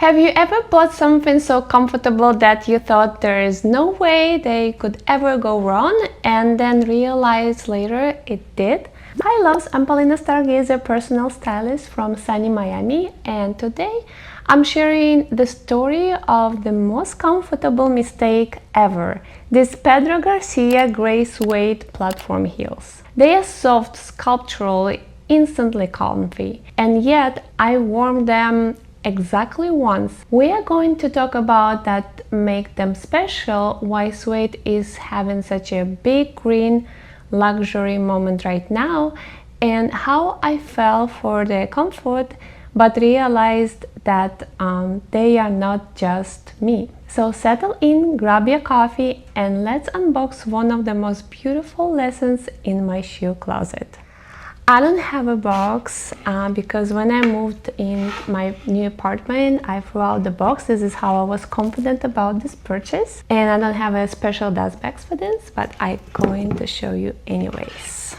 Have you ever bought something so comfortable that you thought there is no way they could ever go wrong and then realized later it did? Hi loves, I'm Polina Stargazer, personal stylist from sunny Miami, and today I'm sharing the story of the most comfortable mistake ever. These Pedro Garcia gray suede platform heels. They are soft, sculptural, instantly comfy, and yet I wore them exactly once. We are going to talk about that make them special, why suede is having such a big green luxury moment right now, and how I fell for the comfort but realized that they are not just me. So settle in, grab your coffee, and let's unbox one of the most beautiful lessons in my shoe closet. I don't have a box because when I moved in my new apartment, I threw out the box. This is how I was confident about this purchase. And I don't have a special dust bags for this, but I'm going to show you anyways.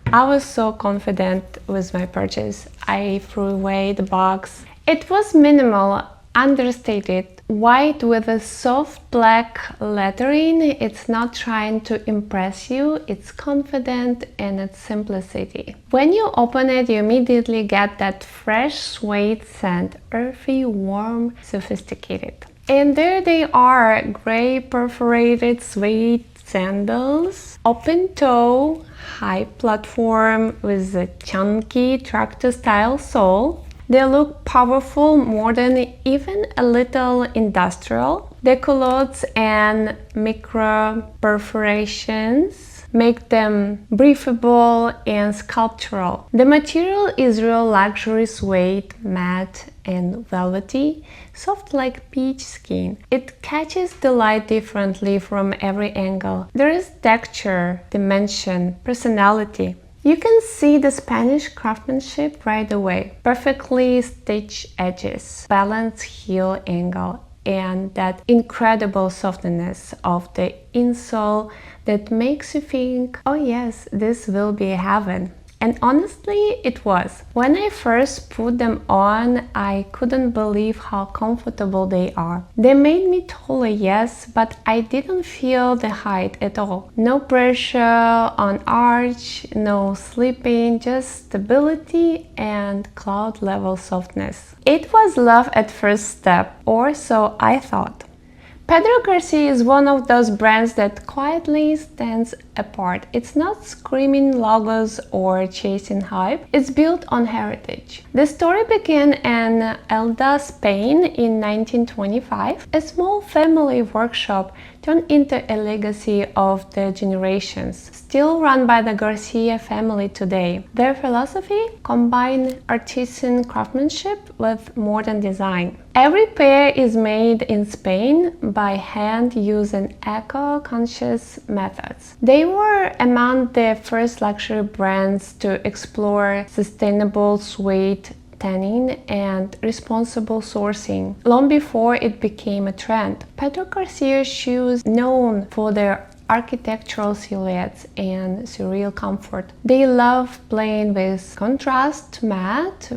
I was so confident with my purchase. I threw away the box. It was minimal, understated, white with a soft black lettering. It's not trying to impress you, it's confident in its simplicity. When you open it, you immediately get that fresh suede scent, earthy, warm, sophisticated. And there they are, gray perforated suede sandals, open toe, high platform with a chunky tractor style sole. They look powerful, modern, even a little industrial. The culottes and micro perforations make them breathable and sculptural. The material is real luxury suede, matte and velvety, soft like peach skin. It catches the light differently from every angle. There is texture, dimension, personality. You can see the Spanish craftsmanship right away. Perfectly stitched edges, balanced heel angle, and that incredible softness of the insole that makes you think, oh yes, this will be heaven. And honestly, it was. When I first put them on, I couldn't believe how comfortable they are. They made me taller, yes, but I didn't feel the height at all. No pressure on arch, no slipping, just stability and cloud level softness. It was love at first step, or so I thought. Pedro Garcia is one of those brands that quietly stands apart. It's not screaming logos or chasing hype, it's built on heritage. The story began in Elda, Spain in 1925. A small family workshop turned into a legacy of the generations, still run by the Garcia family today. Their philosophy combined artisan craftsmanship with modern design. Every pair is made in Spain by hand using eco-conscious methods. They were among the first luxury brands to explore sustainable suede tanning and responsible sourcing, long before it became a trend. Pedro Garcia shoes known for their architectural silhouettes and surreal comfort. They love playing with contrast, matte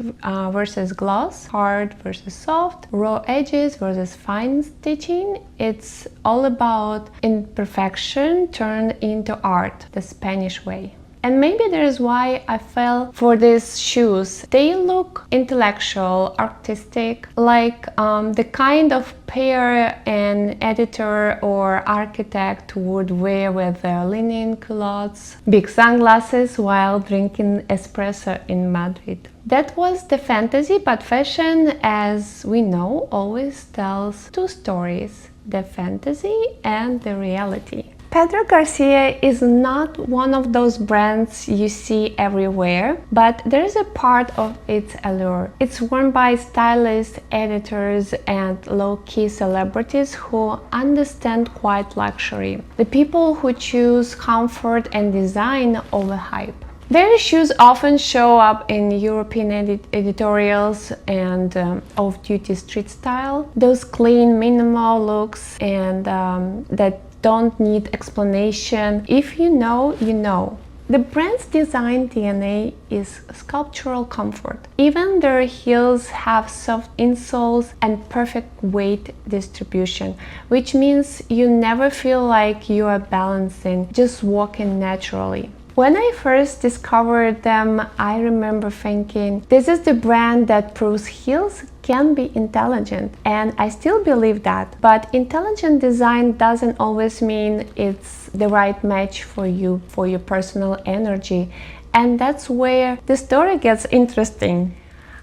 versus gloss, hard versus soft, raw edges versus fine stitching. It's all about imperfection turned into art, the Spanish way. And maybe that is why I fell for these shoes. They look intellectual, artistic, like the kind of pair an editor or architect would wear with their linen culottes, big sunglasses while drinking espresso in Madrid. That was the fantasy, but fashion, as we know, always tells two stories: the fantasy and the reality. Pedro Garcia is not one of those brands you see everywhere, but there's a part of its allure. It's worn by stylists, editors, and low-key celebrities who understand quiet luxury. The people who choose comfort and design over hype. Their shoes often show up in European editorials and off-duty street style. Those clean, minimal looks and that don't need explanation. If you know, you know. The brand's design DNA is sculptural comfort. Even their heels have soft insoles and perfect weight distribution, which means you never feel like you are balancing, just walking naturally. When I first discovered them, I remember thinking, this is the brand that proves heels can be intelligent, and I still believe that. But intelligent design doesn't always mean it's the right match for you, for your personal energy, and that's where the story gets interesting.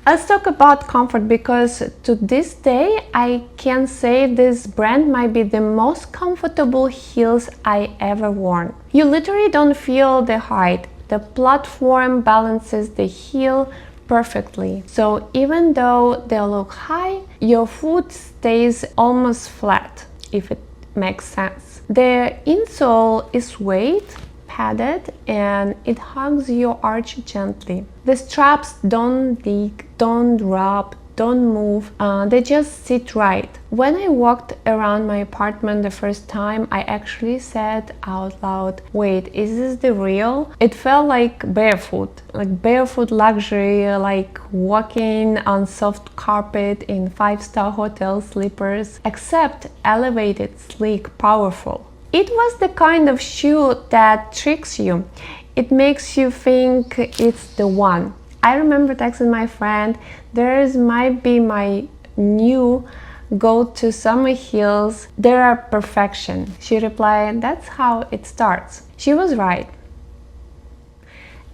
Let's talk about comfort, because to this day I can say this brand might be the most comfortable heels I ever worn. You literally don't feel the height. The platform balances the heel perfectly. So even though they look high, your foot stays almost flat, if it makes sense. The insole is suede, padded, and it hugs your arch gently. The straps don't dig, don't drop, don't move, they just sit right. When I walked around my apartment the first time, I actually said out loud, wait, is this the real? It felt like barefoot luxury, like walking on soft carpet in 5-star hotel slippers, except elevated, sleek, powerful. It was the kind of shoe that tricks you. It makes you think it's the one. I remember texting my friend, theirs might be my new go-to summer heels. They are perfection. She replied, that's how it starts. She was right.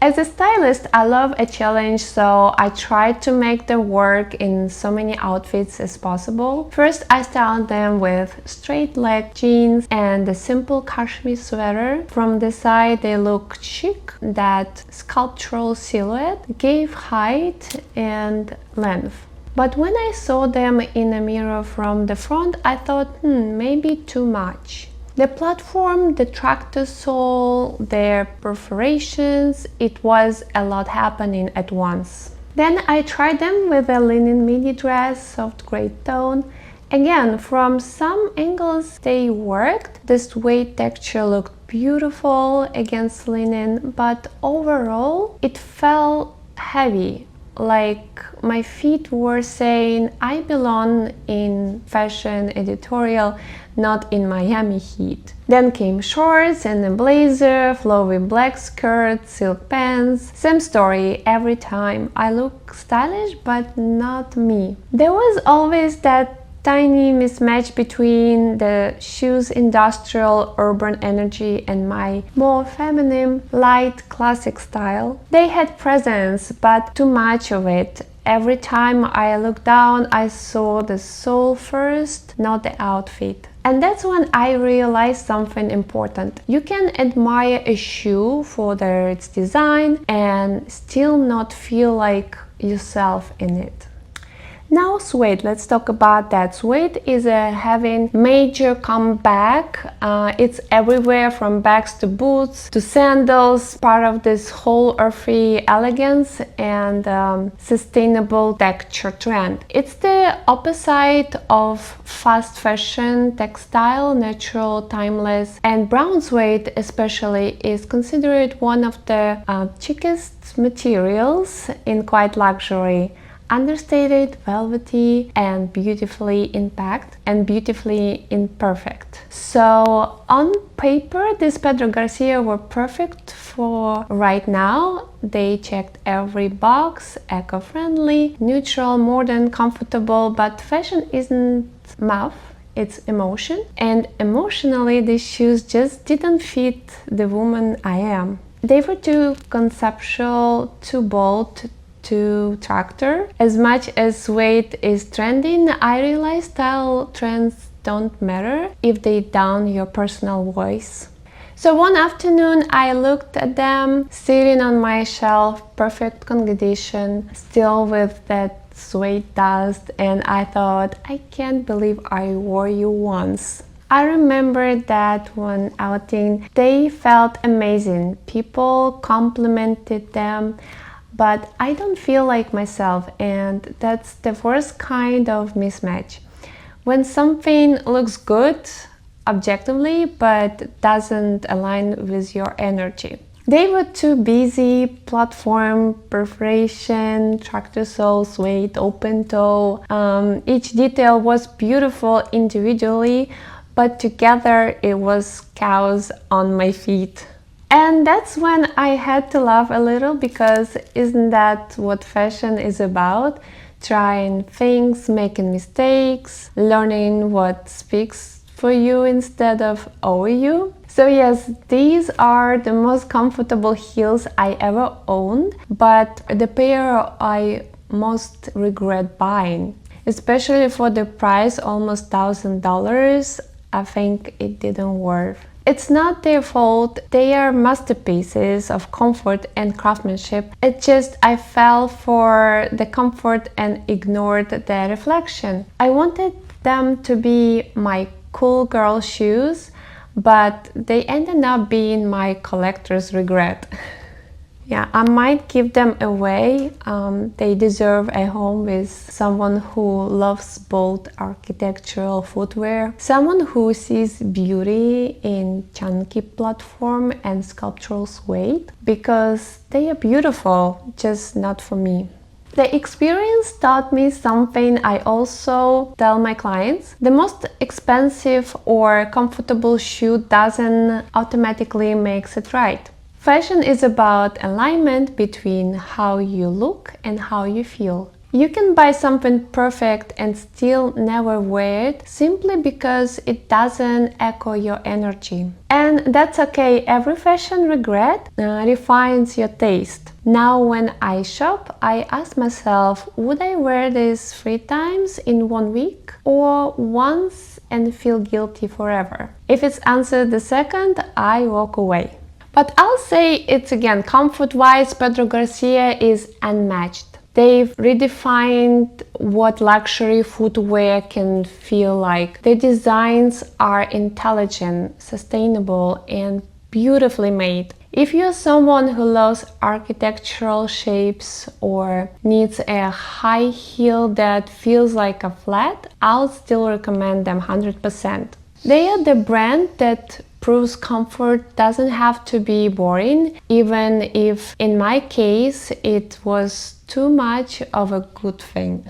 As a stylist, I love a challenge, so I tried to make them work in so many outfits as possible. First, I styled them with straight leg jeans and a simple cashmere sweater. From the side, they looked chic. That sculptural silhouette gave height and length. But when I saw them in a mirror from the front, I thought, maybe too much. The platform, the tractor sole, their perforations, it was a lot happening at once. Then I tried them with a linen midi dress, soft gray tone. Again, from some angles they worked. The suede texture looked beautiful against linen, but overall it felt heavy. Like my feet were saying, I belong in fashion editorial, not in Miami heat. Then came shorts and a blazer, flowy black skirt, silk pants. Same story every time. I look stylish, but not me. There was always that tiny mismatch between the shoe's industrial urban energy and my more feminine, light, classic style. They had presence, but too much of it. Every time I looked down, I saw the sole first, not the outfit. And that's when I realized something important. You can admire a shoe for its design and still not feel like yourself in it. Now suede, let's talk about that. Suede is having major comeback. It's everywhere from bags to boots to sandals, part of this whole earthy elegance and sustainable texture trend. It's the opposite of fast fashion textile, natural, timeless, and brown suede especially is considered one of the cheapest materials in quite luxury. Understated, velvety, and beautifully impact and beautifully imperfect. So on paper, these Pedro Garcia were perfect for right now. They checked every box: eco-friendly, neutral, modern, comfortable. But fashion isn't math, it's emotion. And emotionally, these shoes just didn't fit the woman I am. They were too conceptual, too bold, to tractor. As much as suede is trending, I realize style trends don't matter if they down your personal voice. So one afternoon I looked at them sitting on my shelf, perfect condition, still with that suede dust, and I thought, I can't believe I wore you once. I remember that one outing, they felt amazing. People complimented them, but I don't feel like myself, and that's the worst kind of mismatch. When something looks good objectively but doesn't align with your energy. They were too busy: platform, perforation, tractor sole, suede, open toe. Each detail was beautiful individually, but together it was chaos on my feet. And that's when I had to laugh a little, because isn't that what fashion is about? Trying things, making mistakes, learning what speaks for you instead of over you. So yes, these are the most comfortable heels I ever owned, but the pair I most regret buying. Especially for the price, almost $1,000, I think it didn't worth. It's not their fault, they are masterpieces of comfort and craftsmanship. It's just I fell for the comfort and ignored the reflection. I wanted them to be my cool girl shoes, but they ended up being my collector's regret. Yeah, I might give them away. They deserve a home with someone who loves both architectural footwear, someone who sees beauty in chunky platform and sculptural suede, because they are beautiful, just not for me. The experience taught me something I also tell my clients. The most expensive or comfortable shoe doesn't automatically make it right. Fashion is about alignment between how you look and how you feel. You can buy something perfect and still never wear it simply because it doesn't echo your energy. And that's okay. Every fashion regret refines your taste. Now when I shop, I ask myself, would I wear this 3 times in 1 week or once and feel guilty forever? If it's answered the second, I walk away. But I'll say it again, comfort-wise, Pedro Garcia is unmatched. They've redefined what luxury footwear can feel like. Their designs are intelligent, sustainable, and beautifully made. If you're someone who loves architectural shapes or needs a high heel that feels like a flat, I'll still recommend them 100%. They are the brand that proves comfort doesn't have to be boring, even if in my case it was too much of a good thing.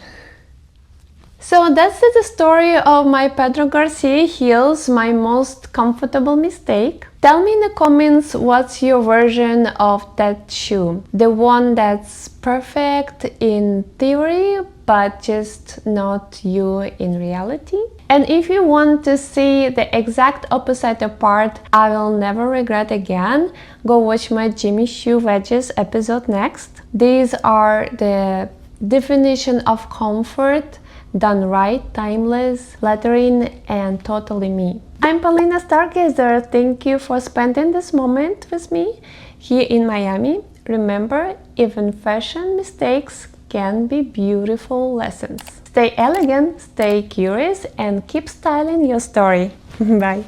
So that's the story of my Pedro Garcia heels, my most comfortable mistake. Tell me in the comments what's your version of that shoe. The one that's perfect in theory, but just not you in reality. And if you want to see the exact opposite part, I will never regret again, go watch my Jimmy Choo Wedges episode next. These are the definition of comfort, done right, timeless, lettering, and totally me. I'm Polina Stargazer. Thank you for spending this moment with me here in Miami. Remember, even fashion mistakes can be beautiful lessons. Stay elegant, stay curious, and keep styling your story. Bye.